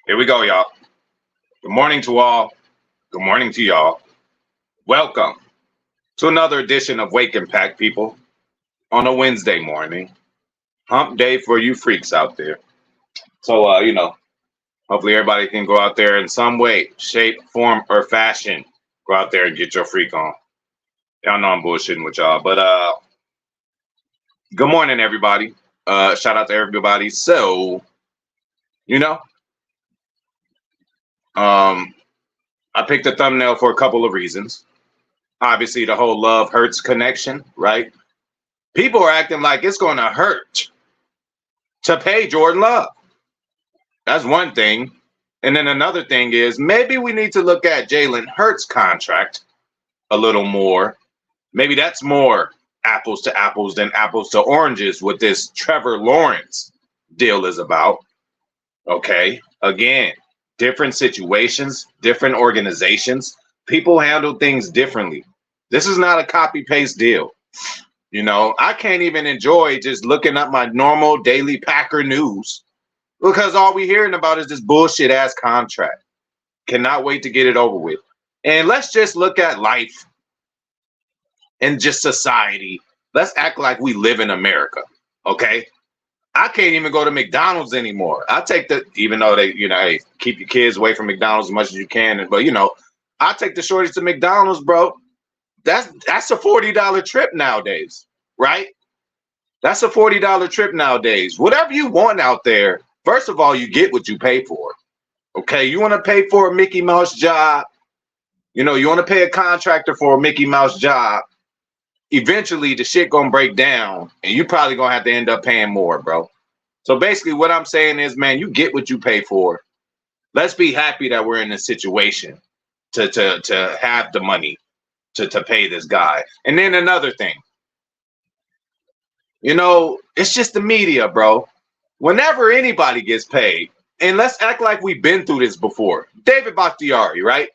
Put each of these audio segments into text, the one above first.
Here we go, y'all. Good morning to all. Good morning to y'all. Welcome to another edition of Wake and Pack, people, on a Wednesday morning. Hump day for you freaks out there. So, hopefully everybody can go out there in some way, shape, form, or fashion. Go out there and get your freak on. Y'all know I'm bullshitting with y'all, but good morning, everybody. Shout out to everybody. So, you know, um, I picked a thumbnail for a couple of reasons. Obviously, the whole love hurts connection, right? People are acting like it's going to hurt to pay Jordan Love. That's one thing. And then another thing is maybe we need to look at Jalen Hurts' contract a little more. Maybe that's more apples to apples than apples to oranges, what this Trevor Lawrence deal is about. Okay. Again, different situations, different organizations. People handle things differently. This is not a copy paste deal. I can't even enjoy just looking up my normal daily Packer news because all we hearing about is this bullshit ass contract. Cannot wait to get it over with. And let's just look at life and just society. Let's act like we live in America. Okay. I can't even go to McDonald's anymore. I take even though they, hey, keep your kids away from McDonald's as much as you can. But I take the shorties to McDonald's, bro. That's a $40 trip nowadays, right? That's a $40 trip nowadays. Whatever you want out there, first of all, you get what you pay for. Okay, you want to pay for a Mickey Mouse job. You want to pay a contractor for a Mickey Mouse job. Eventually, the shit gonna break down, and you probably gonna have to end up paying more, bro. So basically, what I'm saying is, man, you get what you pay for. Let's be happy that we're in a situation to have the money to pay this guy. And then another thing, it's just the media, bro. Whenever anybody gets paid, and let's act like we've been through this before. David Bakhtiari, right?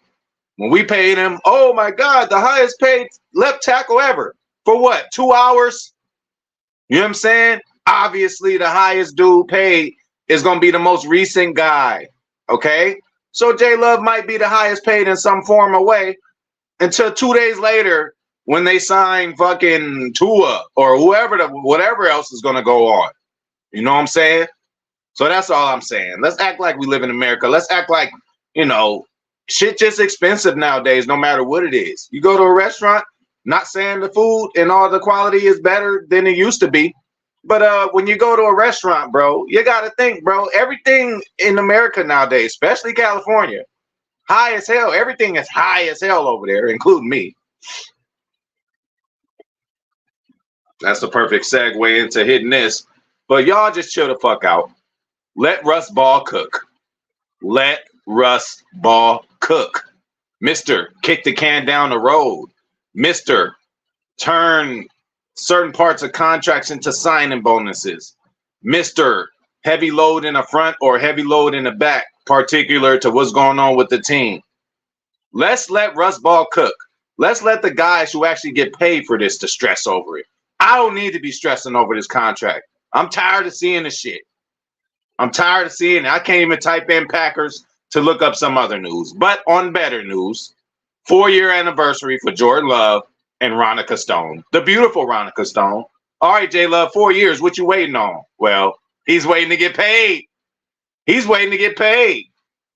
When we paid him, oh my God, the highest paid left tackle ever. For what? 2 hours? You know what I'm saying? Obviously, the highest dude paid is going to be the most recent guy. Okay? So J Love might be the highest paid in some form or way until 2 days later when they sign fucking Tua or whatever else is going to go on. You know what I'm saying? So that's all I'm saying. Let's act like we live in America. Let's act like, shit just expensive nowadays, no matter what it is. You go to a restaurant, not saying the food and all the quality is better than it used to be. But when you go to a restaurant, bro, you got to think, bro, everything in America nowadays, especially California, high as hell. Everything is high as hell over there, including me. That's the perfect segue into hitting this. But y'all just chill the fuck out. Let Russ Ball cook. Let Russ Ball cook. Mr. Kick the can down the road. Mr. Turn certain parts of contracts into signing bonuses. Mr. Heavy load in the front or heavy load in the back, particular to what's going on with the team. Let's let Russ Ball cook. Let's let the guys who actually get paid for this to stress over it. I don't need to be stressing over this contract. I'm tired of seeing the shit. I'm tired of seeing it. I can't even type in Packers to look up some other news. But on better news, 4-year anniversary for Jordan Love and Ronica Stone. The beautiful Ronica Stone. All right, J Love, 4 years. What you waiting on? Well, he's waiting to get paid. He's waiting to get paid.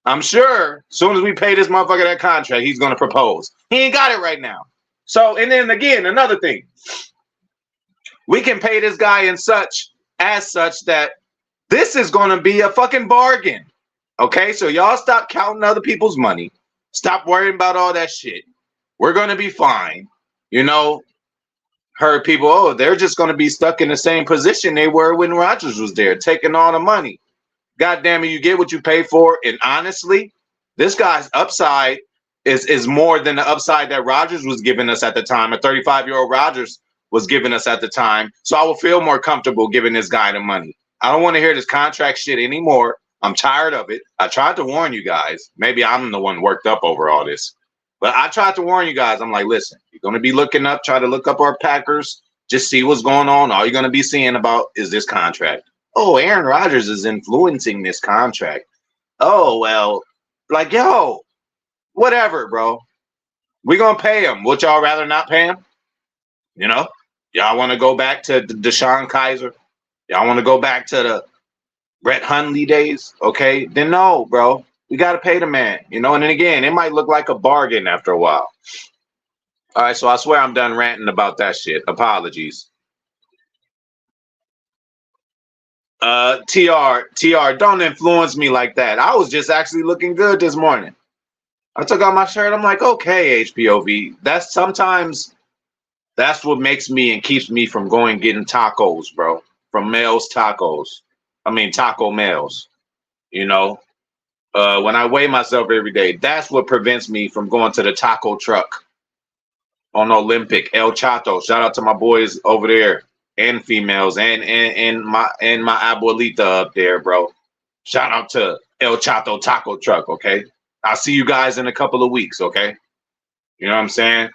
I'm sure as soon as we pay this motherfucker that contract, he's going to propose. He ain't got it right now. So, and then again, another thing. We can pay this guy as such that this is going to be a fucking bargain. Okay, so y'all stop counting other people's money. Stop worrying about all that shit. We're going to be fine. Heard people, they're just going to be stuck in the same position they were when Rodgers was there, taking all the money. God damn it, you get what you pay for. And honestly, this guy's upside is more than the upside that Rodgers was giving us at the time. A 35-year-old Rodgers was giving us at the time. So I will feel more comfortable giving this guy the money. I don't want to hear this contract shit anymore. I'm tired of it. I tried to warn you guys. Maybe I'm the one worked up over all this. But I tried to warn you guys. I'm like, listen, you're going to be try to look up our Packers, just see what's going on. All you're going to be seeing about is this contract. Oh, Aaron Rodgers is influencing this contract. Oh well, like yo, whatever, bro. We gonna pay him. Would y'all rather not pay him? You know, y'all want to go back to Deshaun Kaiser? Y'all want to go back to the Brett Hundley days? Okay, then no, bro. We got to pay the man. You know, and then again, it might look like a bargain after a while. All right, so I swear I'm done ranting about that shit. Apologies. TR, don't influence me like that. I was just actually looking good this morning. I took out my shirt. I'm like, okay, HPOV. That's sometimes that's what makes me and keeps me from going getting tacos, bro. From Mel's Tacos. I mean, Taco Mel's. You know, when I weigh myself every day, that's what prevents me from going to the taco truck on Olympic, El Chato. Shout out to my boys over there and females and my abuelita up there, bro. Shout out to El Chato Taco Truck, okay? I'll see you guys in a couple of weeks, okay? You know what I'm saying?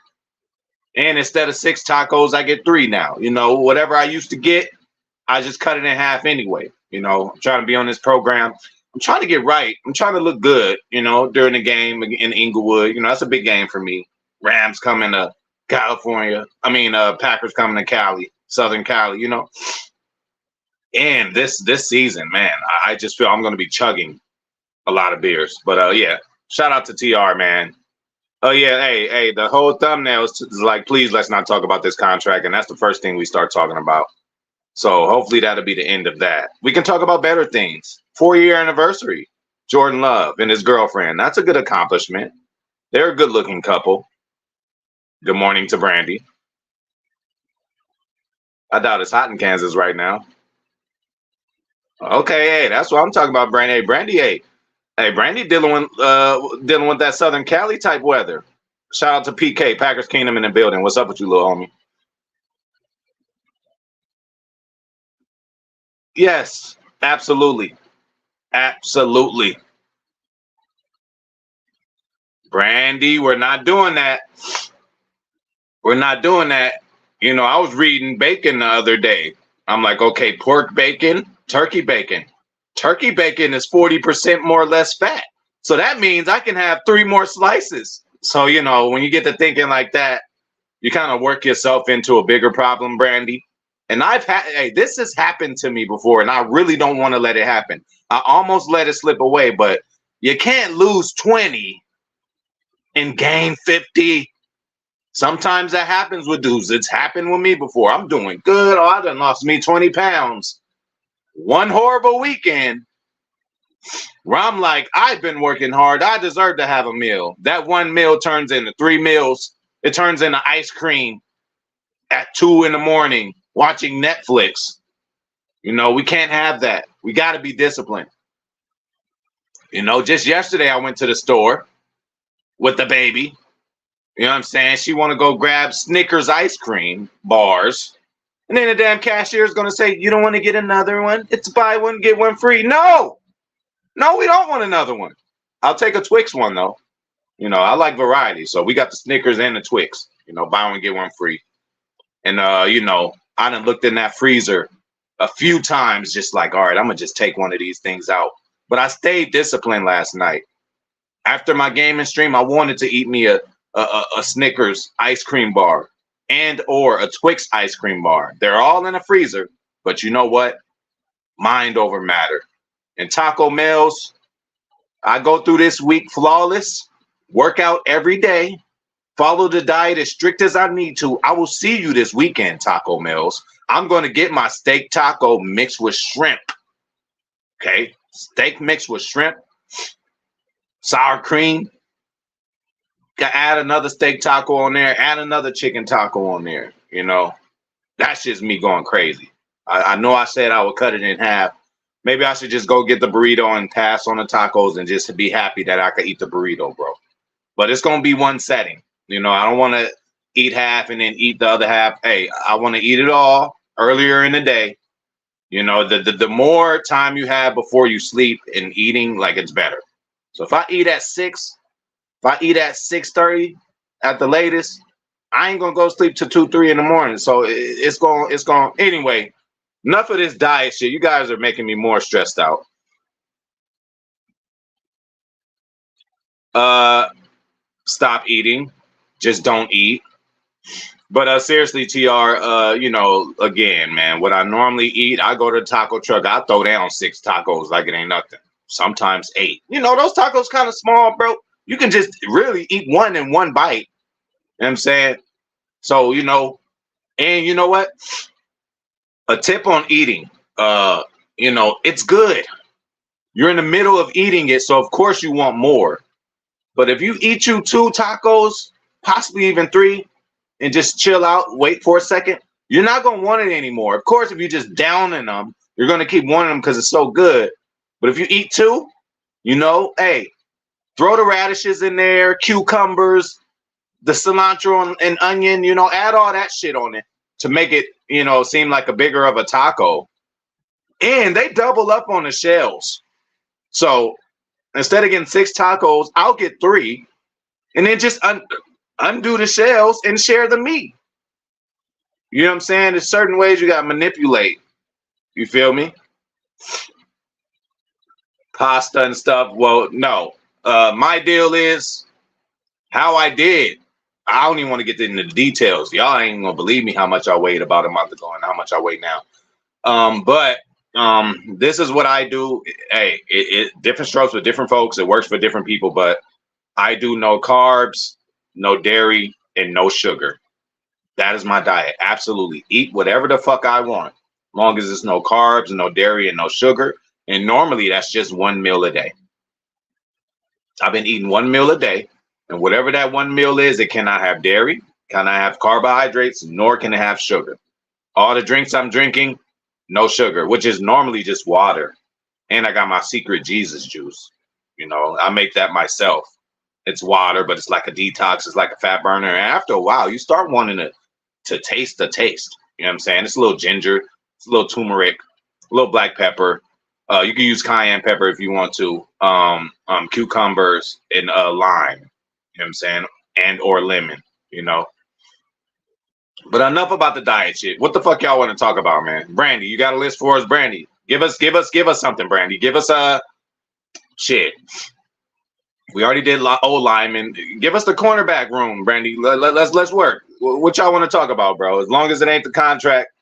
And instead of 6 tacos, I get 3 now. You know, whatever I used to get, I just cut it in half anyway. You know, I'm trying to be on this program. I'm trying to get right. I'm trying to look good, you know, during the game in Inglewood. You know, that's a big game for me. Rams coming to California. I mean, Packers coming to Cali, Southern Cali, you know. And this season, man, I just feel I'm going to be chugging a lot of beers. But yeah, shout out to TR, man. Oh yeah, hey, the whole thumbnail is like, please let's not talk about this contract, and that's the first thing we start talking about. So hopefully that'll be the end of that. We can talk about better things. 4-year anniversary, Jordan Love and his girlfriend. That's a good accomplishment. They're a good-looking couple. Good morning to Brandy. I doubt it's hot in Kansas right now. Okay, hey, that's what I'm talking about, Brandy. Hey, Brandy, hey, Brandy dealing with that Southern Cali type weather. Shout out to PK, Packers Kingdom in the building. What's up with you, little homie? Yes, absolutely. Absolutely. Brandy, we're not doing that. We're not doing that. You know, I was reading bacon the other day. I'm like, okay, pork bacon, turkey bacon. Turkey bacon is 40% more or less fat. So that means I can have 3 more slices. So, you know, when you get to thinking like that, you kind of work yourself into a bigger problem, Brandy. And hey, this has happened to me before, and I really don't want to let it happen. I almost let it slip away, but you can't lose 20 and gain 50. Sometimes that happens with dudes. It's happened with me before. I'm doing good. Oh, I done lost me 20 pounds. One horrible weekend where I'm like, I've been working hard. I deserve to have a meal. That one meal turns into 3 meals. It turns into ice cream at 2 in the morning watching Netflix. You know, we can't have that. We got to be disciplined. You know, just yesterday I went to the store with the baby. You know what I'm saying? She want to go grab Snickers ice cream bars. And then the damn cashier is going to say, you don't want to get another one? It's buy one, get one free. No, we don't want another one. I'll take a Twix one, though. You know, I like variety. So we got the Snickers and the Twix. You know, buy one, get one free. And, you know, I done looked in that freezer a few times, just like, all right, I'm going to just take one of these things out. But I stayed disciplined last night. After my gaming stream, I wanted to eat me a Snickers ice cream bar and or a Twix ice cream bar. They're all in a freezer, but you know what? Mind over matter. And Taco Mel's, I go through this week flawless, work out every day, follow the diet as strict as I need to. I will see you this weekend, Taco Mel's. I'm going to get my steak taco mixed with shrimp. Okay? Steak mixed with shrimp, sour cream. Add another steak taco on there, add another chicken taco on there. You know, that's just me going crazy. I know I said I would cut it in half. Maybe I should just go get the burrito and pass on the tacos and just be happy that I could eat the burrito, bro. But it's going to be one setting. You know, I don't want to eat half and then eat the other half. Hey, I want to eat it all earlier in the day. You know, the more time you have before you sleep and eating, like, it's better. So if I eat at 6, if I eat at 6:30 at the latest, I ain't gonna go sleep till 2, 3 in the morning. So it's going anyway. Enough of this diet shit. You guys are making me more stressed out. Stop eating. Just don't eat. But seriously, TR, again, man, what I normally eat, I go to the taco truck, I throw down 6 tacos like it ain't nothing. Sometimes 8. Those tacos kind of small, bro. You can just really eat one in one bite. You know what I'm saying? So, and you know what? A tip on eating, it's good. You're in the middle of eating it, so of course you want more. But if you eat 2 tacos, possibly even 3, and just chill out, wait for a second, you're not going to want it anymore. Of course, if you're just downing them, you're going to keep wanting them because it's so good. But if you eat 2, hey, throw the radishes in there, cucumbers, the cilantro and onion, add all that shit on it to make it, seem like a bigger of a taco. And they double up on the shells. So instead of getting 6 tacos, I'll get 3 and then just undo the shells and share the meat. You know what I'm saying? There's certain ways you got to manipulate. You feel me? Pasta and stuff. Well, no. My deal is how I did. I don't even want to get into the details. Y'all ain't gonna believe me how much I weighed about a month ago and how much I weigh now. But this is what I do. Hey, it different strokes with different folks. It works for different people, but I do no carbs, no dairy, and no sugar. That is my diet. Absolutely. Eat whatever the fuck I want, as long as it's no carbs, no dairy, and no sugar. And normally that's just 1 meal a day. I've been eating 1 meal a day, and whatever that 1 meal is, it cannot have dairy, cannot have carbohydrates, nor can it have sugar. All the drinks I'm drinking, no sugar, which is normally just water. And I got my secret Jesus juice. I make that myself. It's water, but it's like a detox. It's like a fat burner. And after a while, you start wanting to taste the taste. You know what I'm saying? It's a little ginger, it's a little turmeric, a little black pepper. You can use cayenne pepper if you want to. Cucumbers and lime. You know what I'm saying? And or lemon. But enough about the diet shit. What the fuck y'all want to talk about, man? Brandy, you got a list for us, Brandy? Give us something, Brandy. Give us a shit. We already did old lineman. Give us the cornerback room, Brandy. Let's work. What y'all want to talk about, bro? As long as it ain't the contract,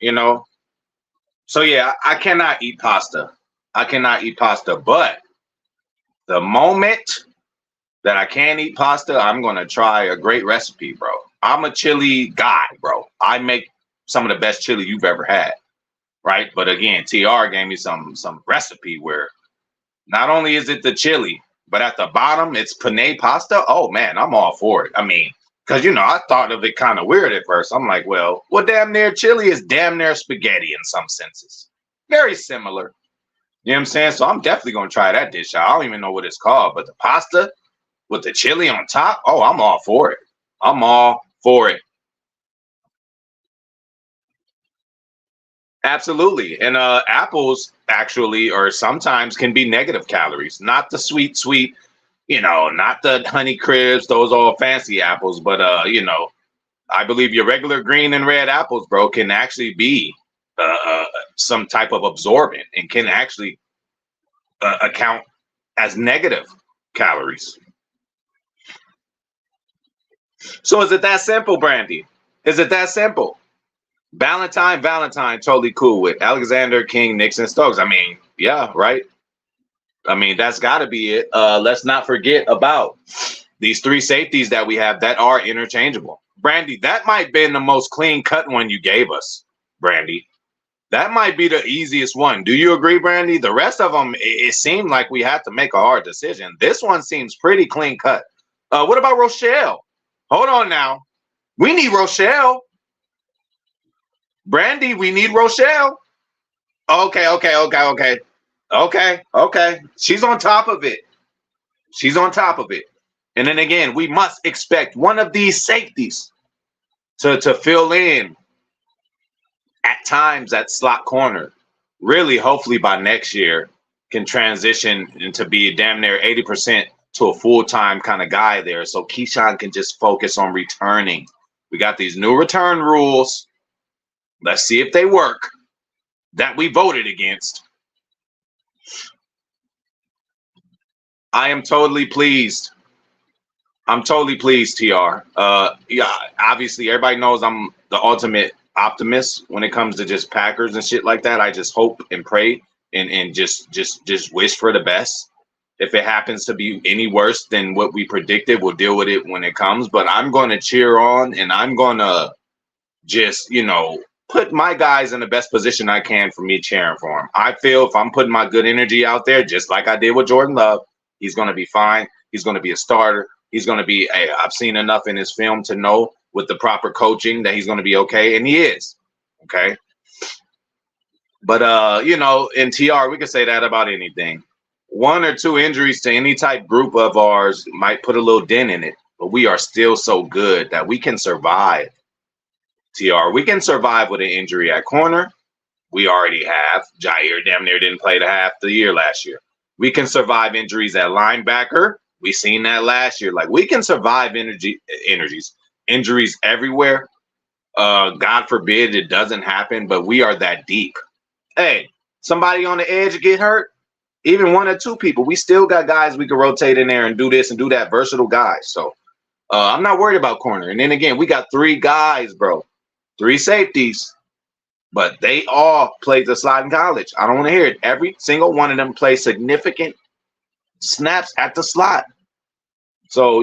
So yeah, I cannot eat pasta. But the moment that I can eat pasta, I'm gonna try a great recipe, bro. I'm a chili guy, bro. I make some of the best chili you've ever had, right? But again, TR gave me some recipe where not only is it the chili, but at the bottom it's penne pasta. Oh man, I'm all for it. I mean, because I thought of it kind of weird at first. I'm like, well, damn near chili is damn near spaghetti in some senses. Very similar. You know what I'm saying? So I'm definitely gonna try that dish out. I don't even know what it's called, but the pasta with the chili on top. Oh, I'm all for it. I'm all for it. Absolutely. And apples actually or sometimes can be negative calories, not the sweet, not the honey crisps, those all fancy apples, but I believe your regular green and red apples, bro, can actually be some type of absorbent and can actually account as negative calories. So is it that simple, Brandy? Is it that simple? Valentine, totally cool with Alexander, King, Nixon, Stokes. I mean, yeah, right. I mean, that's got to be it. Let's not forget about these 3 safeties that we have that are interchangeable. Brandy, that might have been the most clean cut one you gave us, Brandy. That might be the easiest one. Do you agree, Brandy? The rest of them, it seemed like we had to make a hard decision. This one seems pretty clean cut. What about Rochelle? Hold on now. We need Rochelle. Brandy, we need Rochelle. Okay. She's on top of it. And then again, we must expect one of these safeties to fill in at times at slot corner. Really, hopefully by next year can transition into be damn near 80% to a full-time kind of guy there. So Keyshawn can just focus on returning. We got these new return rules. Let's see if they work that we voted against. I am totally pleased I'm totally pleased, TR. Yeah, obviously everybody knows I'm the ultimate optimist when it comes to just Packers and shit like that. I just hope and pray and just wish for the best. If it happens to be any worse than what we predicted, we'll deal with it when it comes. But I'm going to cheer on, and I'm going to just, put my guys in the best position I can for me cheering for him. I feel if I'm putting my good energy out there, just like I did with Jordan Love, he's going to be fine. He's going to be a starter. He's going to be, hey, I've seen enough in his film to know with the proper coaching that he's going to be okay. And he is. Okay. But, in TR, we can say that about anything. One or two injuries to any type group of ours might put a little dent in it, but we are still so good that we can survive. TR, we can survive with an injury at corner. We already have. Jair damn near didn't play the half the year last year. We can survive injuries at linebacker. We seen that last year. Like, we can survive injuries everywhere. God forbid it doesn't happen, but we are that deep. Hey, somebody on the edge get hurt, even one or two people, we still got guys we can rotate in there and do this and do that, versatile guys. So I'm not worried about corner. And then again, we got three guys, bro, three safeties, but they all played the slot in college. I don't want to hear it. Every single one of them play significant snaps at the slot. So,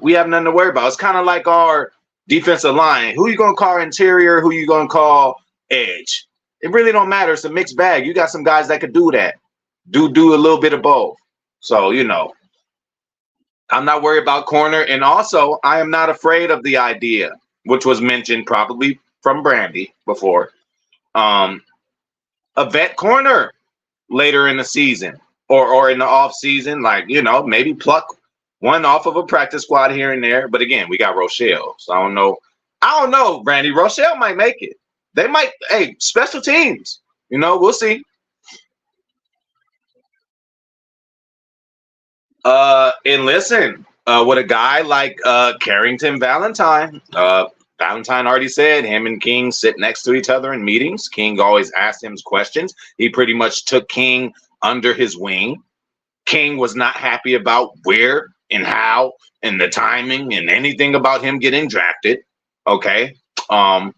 we have nothing to worry about. It's kind of like our defensive line. Who you going to call interior? Who you going to call edge? It really don't matter. It's a mixed bag. You got some guys that could do that. Do a little bit of both. So, I'm not worried about corner. And also, I am not afraid of the idea, which was mentioned probably from Brandy before. A vet corner later in the season or in the off season, like, maybe pluck one off of a practice squad here and there. But again, we got Rochelle. So I don't know, Brandy. Rochelle might make it. They might, hey, special teams. We'll see. And listen, with a guy like Carrington Valentine, Valentine already said him and King sit next to each other in meetings. King always asked him questions. He pretty much took King under his wing. King was not happy about where and how and the timing and anything about him getting drafted. Okay. I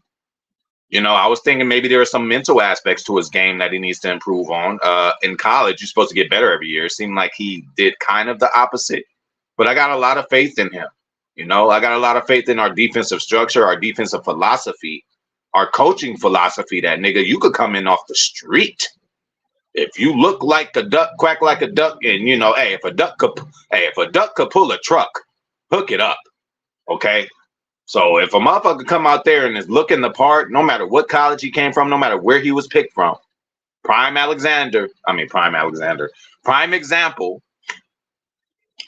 was thinking maybe there are some mental aspects to his game that he needs to improve on. In college, you're supposed to get better every year. It seemed like he did kind of the opposite. But I got a lot of faith in him. I got a lot of faith in our defensive structure, our defensive philosophy, our coaching philosophy. That nigga, you could come in off the street. If you look like a duck, quack like a duck, and hey, if a duck could pull a truck, hook it up. Okay. So if a motherfucker come out there and is looking the part, no matter what college he came from, no matter where he was picked from, prime example,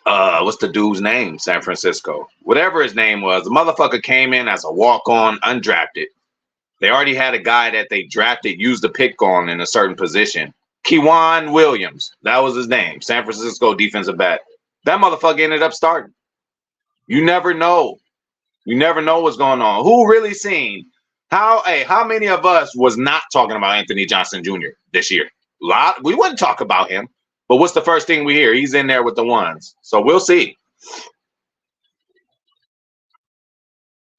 what's the dude's name? San Francisco, whatever his name was, the motherfucker came in as a walk-on, undrafted. They already had a guy that they drafted, used a pick on in a certain position. Keywan Williams, that was his name. San Francisco defensive back. That motherfucker ended up starting. You never know. You never know what's going on. Who really seen how many of us was not talking about Anthony Johnson Jr. this year? We wouldn't talk about him, but what's the first thing we hear? He's in there with the ones. So we'll see.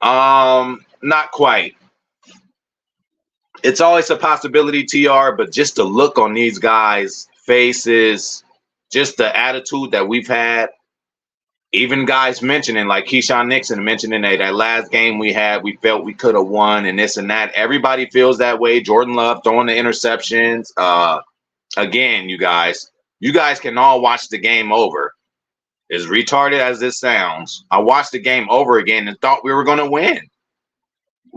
Not quite. It's always a possibility, TR, but just the look on these guys' faces, just the attitude that we've had. Even guys mentioning, like Keyshawn Nixon mentioning that last game we had, we felt we could have won and this and that. Everybody feels that way. Jordan Love throwing the interceptions. Again, you guys can all watch the game over. As retarded as this sounds, I watched the game over again and thought we were going to win.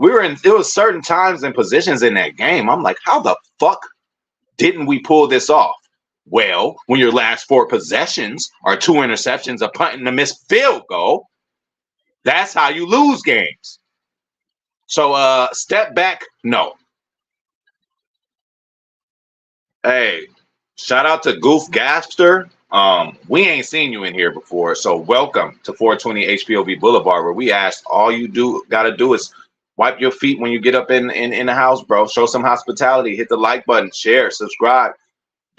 It was certain times and positions in that game. I'm like, how the fuck didn't we pull this off? Well, when your last 4 possessions are 2 interceptions, a punt and a missed field goal, that's how you lose games. So step back, no. Hey, shout out to Goof Gaster. We ain't seen you in here before, so welcome to 420 HPOV Boulevard, where we ask all you gotta do is wipe your feet when you get up in the house, bro. Show some hospitality. Hit the like button, share, subscribe.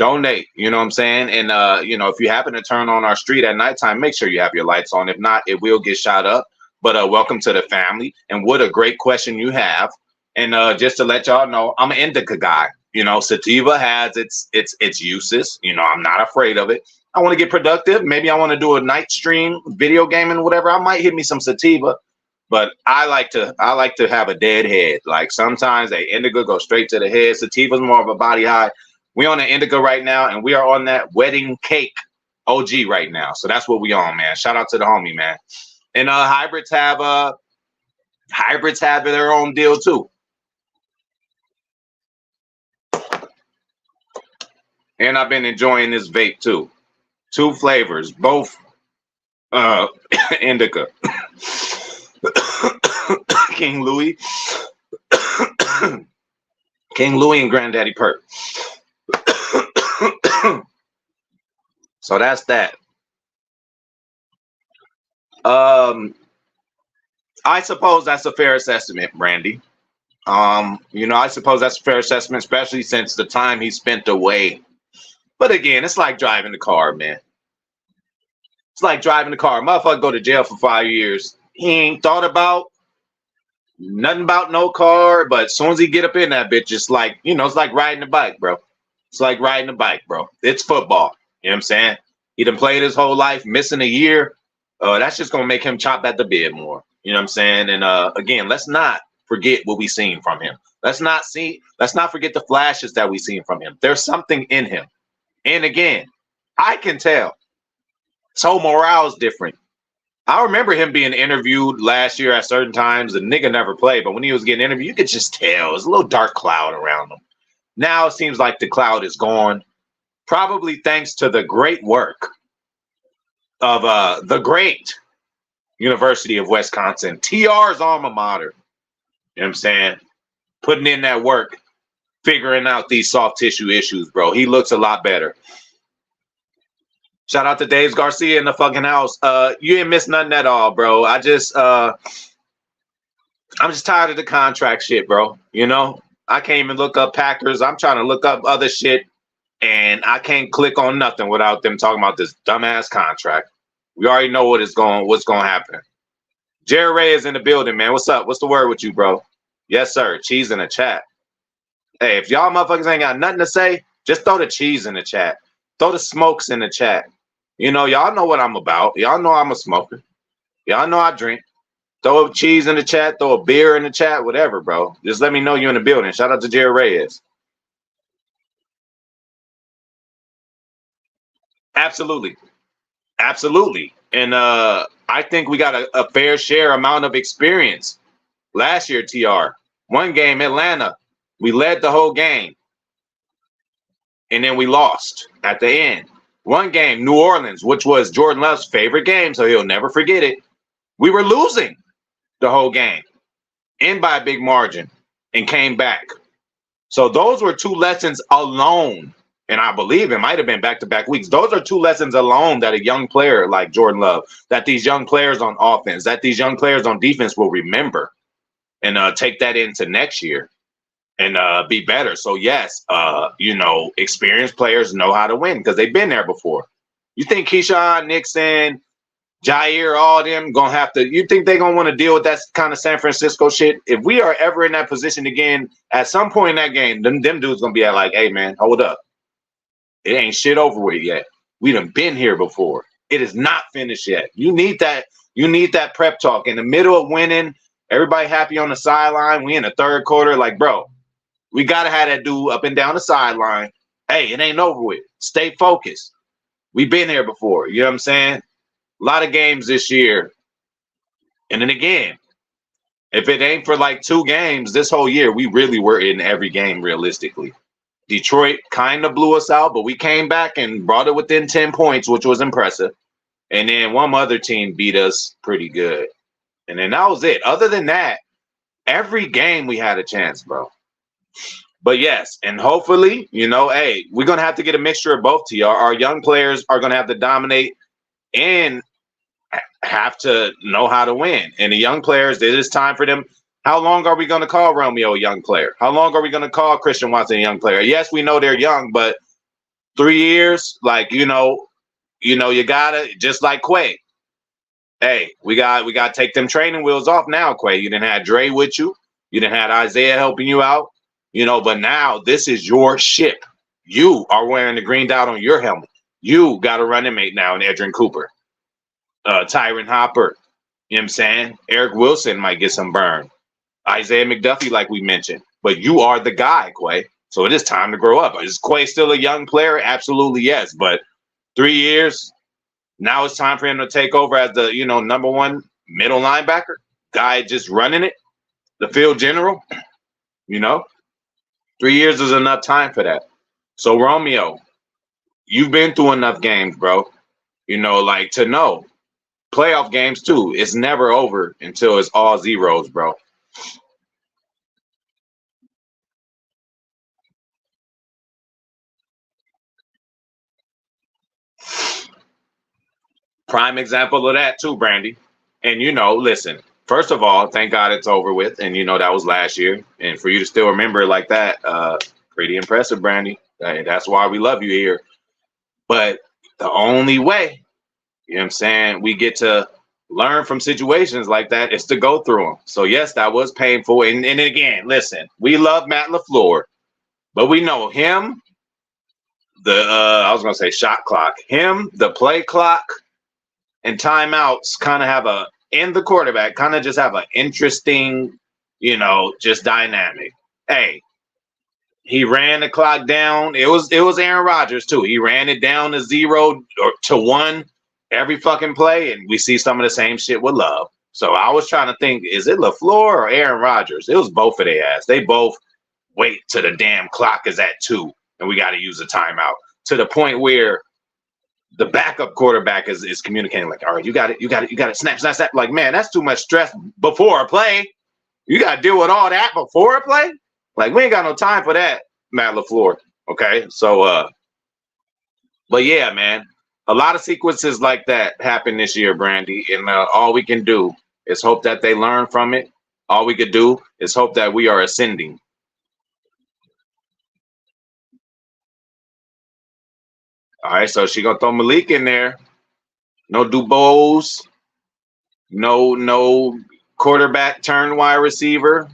donate. You know what I'm saying? And if you happen to turn on our street at nighttime, make sure you have your lights on. If not, it will get shot up. But welcome to the family. And what a great question you have. And just to let y'all know, I'm an indica guy. Sativa has its uses. I'm not afraid of it. I want to get productive. Maybe I want to do a night stream, video gaming, whatever. I might hit me some sativa. But I like to have a dead head. Like sometimes a indica go straight to the head. Sativa's more of a body high. We on an indica right now, and we are on that wedding cake OG right now. So that's what we on, man. Shout out to the homie, man. And hybrids have their own deal too. And I've been enjoying this vape too. 2 flavors, both indica. King Louis. King Louis and Granddaddy Perk. So that's that. I suppose that's a fair assessment, Brandy. I suppose that's a fair assessment, especially since the time he spent away. But again, it's like driving the car, man. It's like driving the car. Motherfucker go to jail for 5 years. He ain't thought about nothing about no car, but as soon as he get up in that bitch, it's like, it's like riding a bike, bro. It's like riding a bike, bro. It's football. You know what I'm saying? He done played his whole life, missing a year. That's just going to make him chop at the bit more. You know what I'm saying? And again, let's not forget what we seen from him. Let's not forget the flashes that we seen from him. There's something in him. And again, I can tell. His whole morale is different. I remember him being interviewed last year at certain times. The nigga never played, but when he was getting interviewed, you could just tell. There's a little dark cloud around him. Now it seems like the cloud is gone. Probably thanks to the great work of the great University of Wisconsin, TR's alma mater. You know what I'm saying? Putting in that work, figuring out these soft tissue issues, bro. He looks a lot better. Shout out to Dave Garcia in the fucking house. You ain't missed nothing at all, bro. I'm just tired of the contract shit, bro. I can't even look up Packers. I'm trying to look up other shit, and I can't click on nothing without them talking about this dumbass contract. We already know what's going to happen. Jerry Ray is in the building, man. What's up? What's the word with you, bro? Yes, sir. Cheese in the chat. Hey, if y'all motherfuckers ain't got nothing to say, just throw the cheese in the chat. Throw the smokes in the chat. Y'all know what I'm about. Y'all know I'm a smoker. Y'all know I drink. Throw a cheese in the chat. Throw a beer in the chat. Whatever, bro. Just let me know you're in the building. Shout out to Jerry Reyes. Absolutely. Absolutely. And I think we got a fair share amount of experience. Last year, TR. One game, Atlanta. We led the whole game. And then we lost at the end. One game, New Orleans, which was Jordan Love's favorite game, so he'll never forget it. We were losing the whole game, in by a big margin, and came back. So those were 2 lessons alone, and I believe it might have been back-to-back weeks. Those are 2 lessons alone that a young player like Jordan Love, that these young players on offense, that these young players on defense will remember and take that into next year. And be better. So yes, experienced players know how to win because they've been there before. You think Keyshawn, Nixon, Jair, all them gonna have to? You think they're gonna want to deal with that kind of San Francisco shit? If we are ever in that position again, at some point in that game, them dudes gonna be like, "Hey man, hold up, it ain't shit over with yet. We done been here before. It is not finished yet. You need that. You need that prep talk in the middle of winning. Everybody happy on the sideline. We in the 3rd quarter, like bro." We got to have that dude up and down the sideline. Hey, it ain't over with. Stay focused. We've been here before. You know what I'm saying? A lot of games this year. And then again, if it ain't for like 2 games this whole year, we really were in every game realistically. Detroit kind of blew us out, but we came back and brought it within 10 points, which was impressive. And then one other team beat us pretty good. And then that was it. Other than that, every game we had a chance, bro. But yes, and hopefully, hey, we're going to have to get a mixture of both to y'all. Our young players are going to have to dominate and have to know how to win. And the young players, it is time for them. How long are we going to call Romeo a young player? How long are we going to call Christian Watson a young player? Yes, we know they're young, but 3 years, like you gotta just like Quay. Hey, we got to take them training wheels off now, Quay. You didn't have Dre with you. You didn't have Isaiah helping you out. But now this is your ship. You are wearing the green dot on your helmet. You got a running mate now in Edrin Cooper, Tyron Hopper. You know what I'm saying? Eric Wilson might get some burn. Isaiah McDuffie, like we mentioned. But you are the guy, Quay. So it is time to grow up. Is Quay still a young player? Absolutely, yes. But 3 years, now it's time for him to take over as the, number one middle linebacker. Guy just running it. The field general. 3 years is enough time for that. So, Romeo, you've been through enough games, bro. Like to know. Playoff games, too. It's never over until it's all zeros, bro. Prime example of that, too, Brandy. And, listen, first of all, thank God it's over with. And, that was last year. And for you to still remember it like that, pretty impressive, Brandy. That's why we love you here. But the only way, you know what I'm saying, we get to learn from situations like that is to go through them. So, yes, that was painful. And again, listen, we love Matt LaFleur, but we know him, I was going to say shot clock, him, the play clock, and timeouts kind of have the quarterback kind of just have an interesting, just dynamic. Hey, he ran the clock down. It was Aaron Rodgers too. He ran it down to 0 or to 1 every fucking play, and we see some of the same shit with Love. So I was trying to think, is it LaFleur or Aaron Rodgers? It was both of their ass. They both wait till the damn clock is at 2, and we got to use a timeout to the point where the backup quarterback is communicating like, all right, you got it, snap. Like, man, that's too much stress before a play. You got to deal with all that before a play. Like, we ain't got no time for that, Matt LaFleur. Okay, so, but yeah, man, a lot of sequences like that happen this year, Brandy, and all we can do is hope that they learn from it. All we could do is hope that we are ascending. All right, so she gonna throw Malik in there. No Dubose. No quarterback turn wide receiver.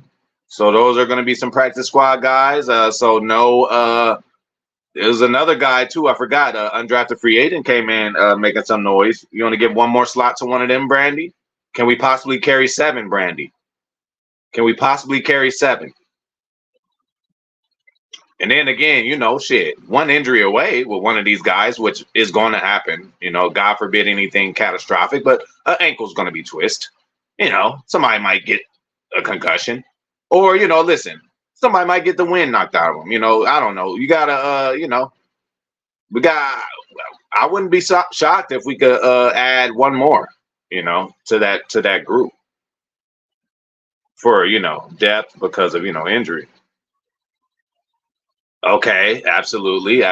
So those are gonna be some practice squad guys. So no. There's another guy too. I forgot. Undrafted free agent came in making some noise. You want to give one more slot to one of them, Brandy? Can we possibly carry 7, Brandy? Can we possibly carry 7? And then again, shit, one injury away with one of these guys, which is going to happen. God forbid anything catastrophic, but an ankle's going to be twist. Somebody might get a concussion, or listen, somebody might get the wind knocked out of them. I don't know. You gotta, we got. I wouldn't be shocked if we could add one more, to that group for depth because of injury. Okay, absolutely.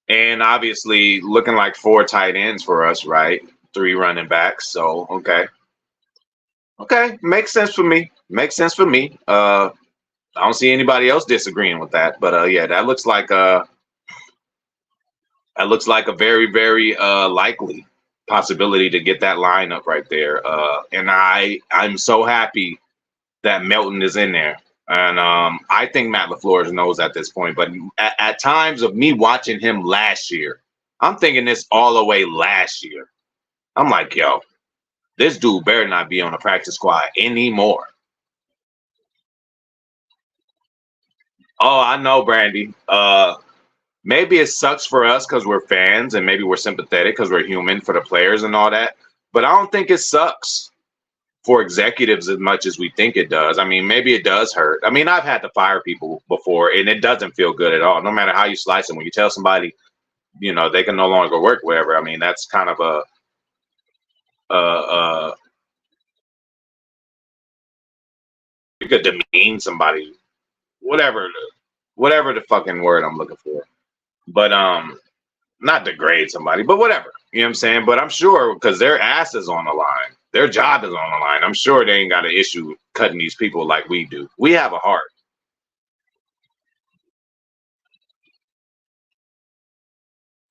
And obviously looking like 4 tight ends for us, right? 3 running backs. So, okay. Makes sense for me. I don't see anybody else disagreeing with that. But yeah, that looks like a very, very likely possibility to get that lineup right there. And I'm so happy that Melton is in there. And I think Matt LaFleur knows at this point, but at times of me watching him last year, I'm thinking this all the way last year. I'm like, yo, this dude better not be on the practice squad anymore. Oh, I know, Brandy. Maybe it sucks for us because we're fans and maybe we're sympathetic because we're human for the players and all that. But I don't think it sucks for executives as much as we think it does. I mean, maybe it does hurt. I mean, I've had to fire people before and it doesn't feel good at all. No matter how you slice them, when you tell somebody, they can no longer work wherever. I mean, that's kind of you could demean somebody, whatever the fucking word I'm looking for. But not degrade somebody, but whatever. You know what I'm saying? But I'm sure because their ass is on the line. Their job is on the line. I'm sure they ain't got an issue cutting these people like we do. We have a heart.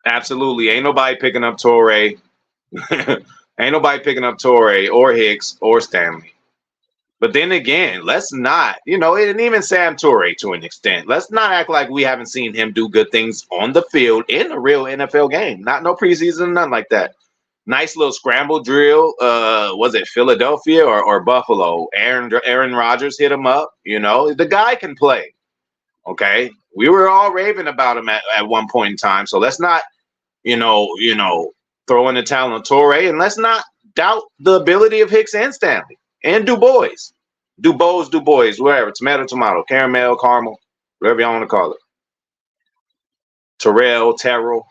Absolutely. Ain't nobody picking up Torrey. Ain't nobody picking up Torrey or Hicks or Stanley. But then again, let's not, and even Sam Torrey to an extent, let's not act like we haven't seen him do good things on the field in the real NFL game. Not no preseason, nothing like that. Nice little scramble drill. Was it Philadelphia or Buffalo? Aaron Rodgers hit him up. The guy can play. Okay. We were all raving about him at one point in time. So let's not, throw in the towel on Torrey, and let's not doubt the ability of Hicks and Stanley and Dubois. Dubois, wherever, tomato, caramel, caramel, whatever y'all want to call it. Terrell.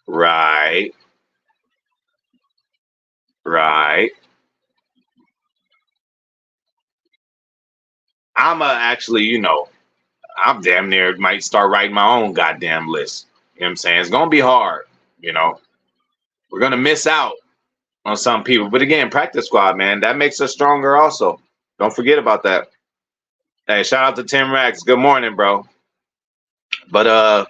Right. Right. I'm actually, I'm damn near might start writing my own goddamn list. You know what I'm saying? It's gonna be hard, you know. We're gonna miss out on some people. But again, practice squad, man, that makes us stronger also. Don't forget about that. Hey, shout out to Tim Rax. Good morning, bro. But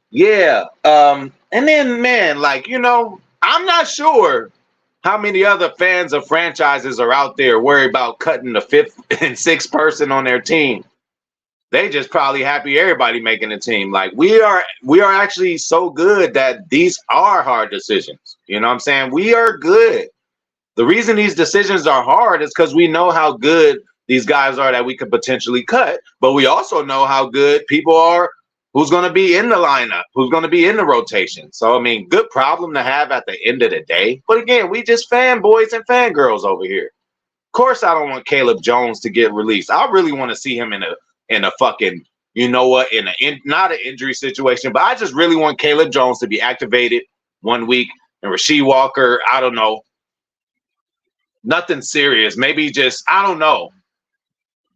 yeah. And then man, like, I'm not sure how many other fans of franchises are out there worried about cutting the fifth and sixth person on their team. They just probably happy everybody making a team. Like we are actually so good that these are hard decisions. You know what I'm saying? We are good. The reason these decisions are hard is because we know how good these guys are that we could potentially cut, but we also know how good people are who's going to be in the lineup, who's going to be in the rotation. So, I mean, good problem to have at the end of the day. But again, we just fanboys and fangirls over here. Of course, I don't want Caleb Jones to get released. I really want to see him in a fucking, not an injury situation, but I just really want Caleb Jones to be activated 1 week and Rasheed Walker, I don't know, nothing serious. Maybe just, I don't know,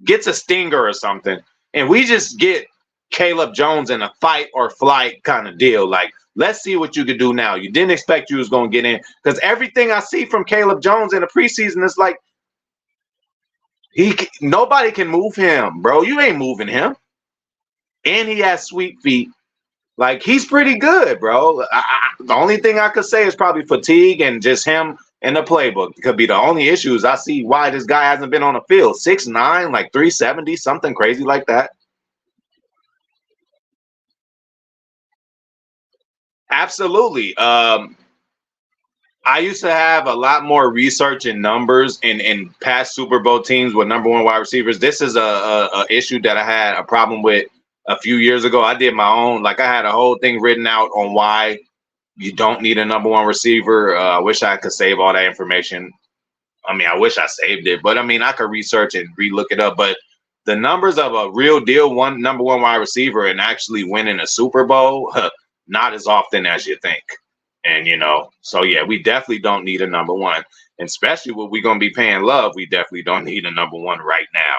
gets a stinger or something. And we just get Caleb Jones in a fight or flight kind of deal. Like, let's see what you could do now. You didn't expect you was going to get in. Because everything I see from Caleb Jones in the preseason is like, nobody can move him, bro. You ain't moving him. And he has sweet feet. Like, he's pretty good, bro. The only thing I could say is probably fatigue and just him in the playbook. Could be the only issues I see why this guy hasn't been on the field. 6'9", like 370, something crazy like that. Absolutely. I used to have a lot more research and numbers in past Super Bowl teams with number one wide receivers. This is a issue that I had a problem with a few years ago. I did my own, like I had a whole thing written out on why you don't need a number one receiver. I wish I could save all that information. I mean, I wish I saved it, but I mean, I could research and re-look it up. But the numbers of a real deal number one wide receiver and actually winning a Super Bowl, not as often as you think. And so yeah, we definitely don't need a number one, and especially what we're gonna be paying Love. We definitely don't need a number one right now.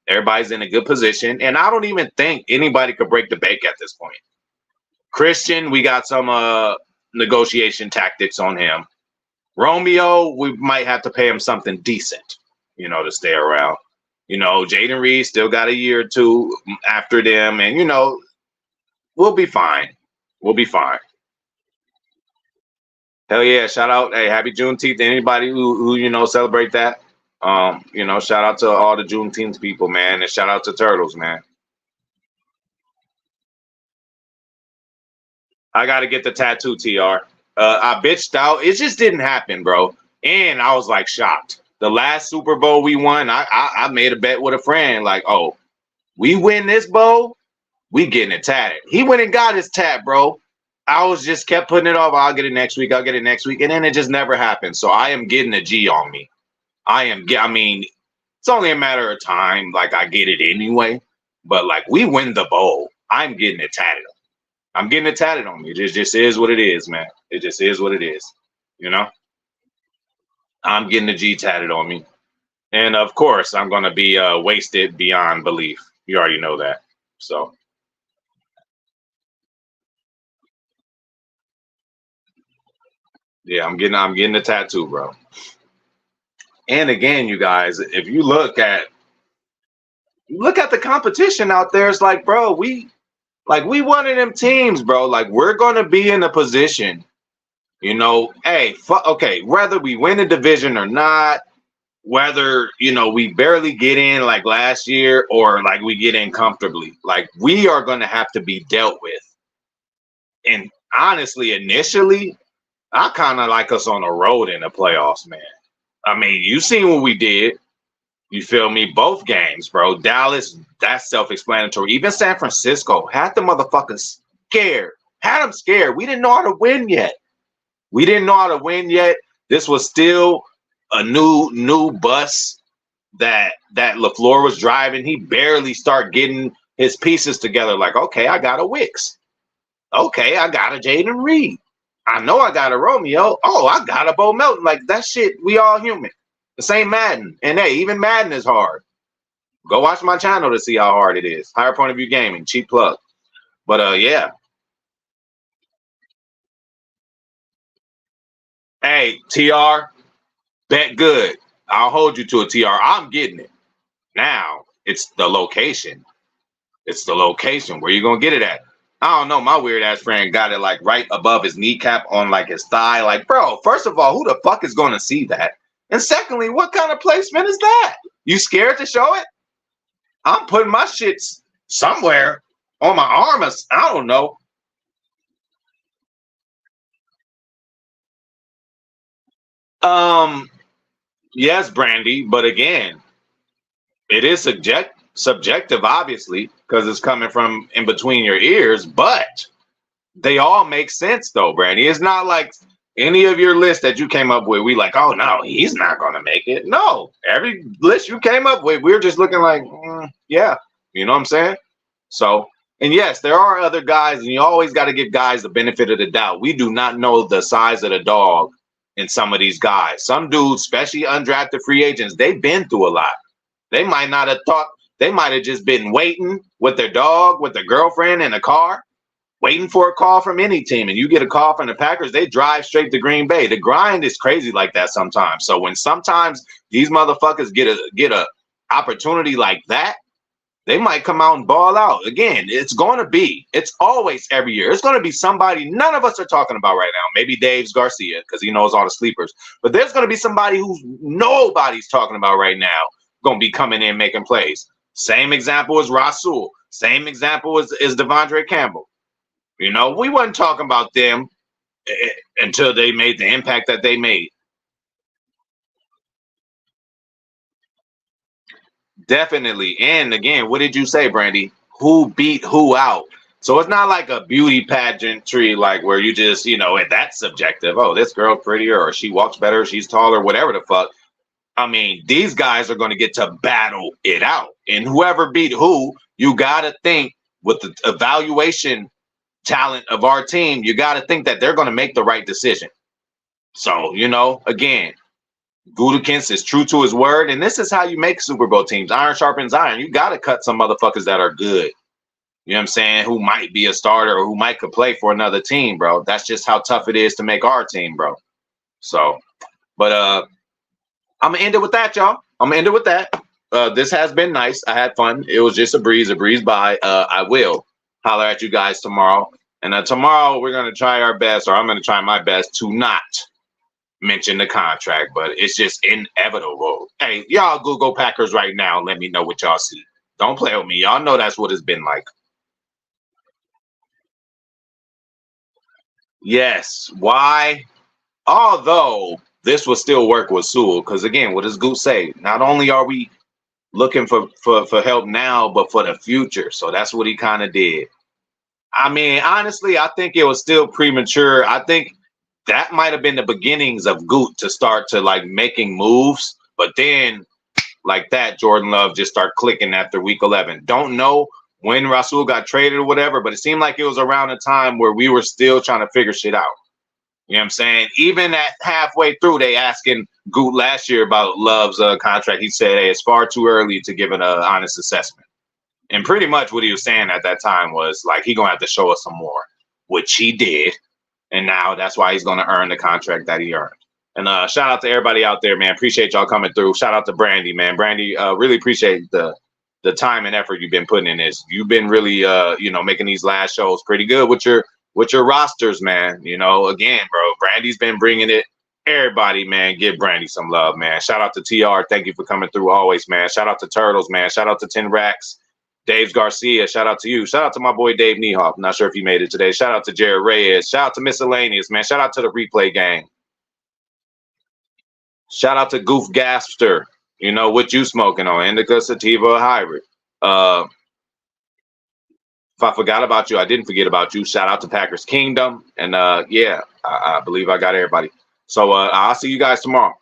Everybody's in a good position, and I don't even think anybody could break the bank at this point. Christian, we got some negotiation tactics on him. Romeo, we might have to pay him something decent, to stay around. Jaden Reed still got a year or two after them, and we'll be fine. We'll be fine. Hell yeah! Shout out, hey, happy Juneteenth to anybody who celebrate that. Shout out to all the Juneteenth people, man, and shout out to Turtles, man. I got to get the tattoo, Tr. I bitched out. It just didn't happen, bro. And I was like shocked. The last Super Bowl we won, I made a bet with a friend, like, oh, we win this bowl, we getting it tatted. He went and got his tat, bro. I was just kept putting it off. I'll get it next week. I'll get it next week, and then it just never happened. So I am getting a G on me. I mean, it's only a matter of time. Like I get it anyway. But like we win the bowl, I'm getting it tatted. I'm getting it tatted on me. It just is what it is, man. It just is what it is. You know, I'm getting the G tatted on me, and of course, I'm gonna be wasted beyond belief. You already know that. So yeah, I'm getting the tattoo, bro. And again, you guys, if you look at the competition out there, it's like, bro, we one of them teams, bro. Like, we're gonna be in a position, hey, okay, whether we win the division or not, whether we barely get in like last year or like we get in comfortably, like we are gonna have to be dealt with. And honestly, initially, I kind of like us on the road in the playoffs, man. I mean, you seen what we did. You feel me? Both games, bro. Dallas, that's self-explanatory. Even San Francisco had the motherfuckers scared. Had them scared. We didn't know how to win yet. This was still a new bus that LaFleur was driving. He barely started getting his pieces together. Like, okay, I got a Wicks. Okay, I got a Jaden Reed. I know I got a Romeo. Oh, I got a Bo Melton. Like, that shit, we all human. The same Madden. And hey, even Madden is hard. Go watch my channel to see how hard it is. Higher Point of View Gaming, cheap plug. But yeah. Hey, TR, bet good. I'll hold you to a TR. I'm getting it. Now, it's the location. Where you gonna get it at? I don't know. My weird ass friend got it like right above his kneecap on like his thigh. Like, bro, first of all, who the fuck is gonna see that? And secondly, what kind of placement is that? You scared to show it? I'm putting my shits somewhere on my arm. I don't know. Yes, Brandy, but again, it is subjective, obviously, because it's coming from in between your ears, but they all make sense though, Brandy. It's not like any of your lists that you came up with, we like, oh no, he's not gonna make it. No, every list you came up with, we're just looking like, yeah, you know what I'm saying? So, and yes, there are other guys, and you always got to give guys the benefit of the doubt. We do not know the size of the dog in some of these guys. Some dudes, especially undrafted free agents, they've been through a lot. They might not have thought, they might have just been waiting with their dog, with their girlfriend in a car, waiting for a call from any team. And you get a call from the Packers, they drive straight to Green Bay. The grind is crazy like that sometimes. So when sometimes these motherfuckers get a opportunity like that, they might come out and ball out. Again, it's always every year. It's going to be somebody none of us are talking about right now. Maybe Dave's Garcia, because he knows all the sleepers. But there's going to be somebody who nobody's talking about right now going to be coming in making plays. Same example as Rasul. Same example as Devondre Campbell. We wasn't talking about them until they made the impact that they made. Definitely. And again, what did you say, Brandy? Who beat who out? So it's not like a beauty pageantry, like where you just, that's subjective. Oh, this girl prettier, or she walks better, she's taller, whatever the fuck. I mean, these guys are going to get to battle it out. And whoever beat who, you got to think with the evaluation talent of our team, you got to think that they're going to make the right decision. So, again, Gutekunst is true to his word, and this is how you make Super Bowl teams. Iron sharpens iron. You got to cut some motherfuckers that are good. You know what I'm saying? Who might be a starter or who might could play for another team, bro. That's just how tough it is to make our team, bro. So, but I'm going to end it with that, y'all. I'm going to end it with that. This has been nice. I had fun. It was just a breeze by. I will holler at you guys tomorrow. And tomorrow we're going to try our best, or I'm going to try my best to not mention the contract, but it's just inevitable. Hey, y'all Google Packers right now. Let me know what y'all see. Don't play with me. Y'all know that's what it's been like. Yes. Why? Although this will still work with Sewell, because again, what does Goose say? Not only are we looking for help now, but for the future. So that's what he kind of did. I mean, honestly, I think it was still premature. I think that might have been the beginnings of Goot to start to like making moves. But then like that, Jordan Love just start clicking after week 11. Don't know when Rasul got traded or whatever, but it seemed like it was around a time where we were still trying to figure shit out. You know what I'm saying? Even at halfway through, they asking Goot last year about Love's contract. He said, hey, it's far too early to give an honest assessment. And pretty much what he was saying at that time was like, he going to have to show us some more, which he did. And now that's why he's going to earn the contract that he earned. And shout out to everybody out there, man. Appreciate y'all coming through. Shout out to Brandy, man. Brandy, really appreciate the time and effort you've been putting in this. You've been really making these last shows pretty good with your rosters, man. Again, bro, Brandy's been bringing it. Everybody, man, give Brandy some love, man. Shout out to TR. Thank you for coming through always, man. Shout out to Turtles, man. Shout out to 10 Racks. Dave Garcia, shout out to you. Shout out to my boy Dave Niehoff. Not sure if he made it today. Shout out to Jared Reyes. Shout out to Miscellaneous, man. Shout out to the Replay Gang. Shout out to Goof Gaster. What you smoking on? Indica, sativa, or hybrid? If I forgot about you, I didn't forget about you. Shout out to Packers Kingdom. And I believe I got everybody. So I'll see you guys tomorrow.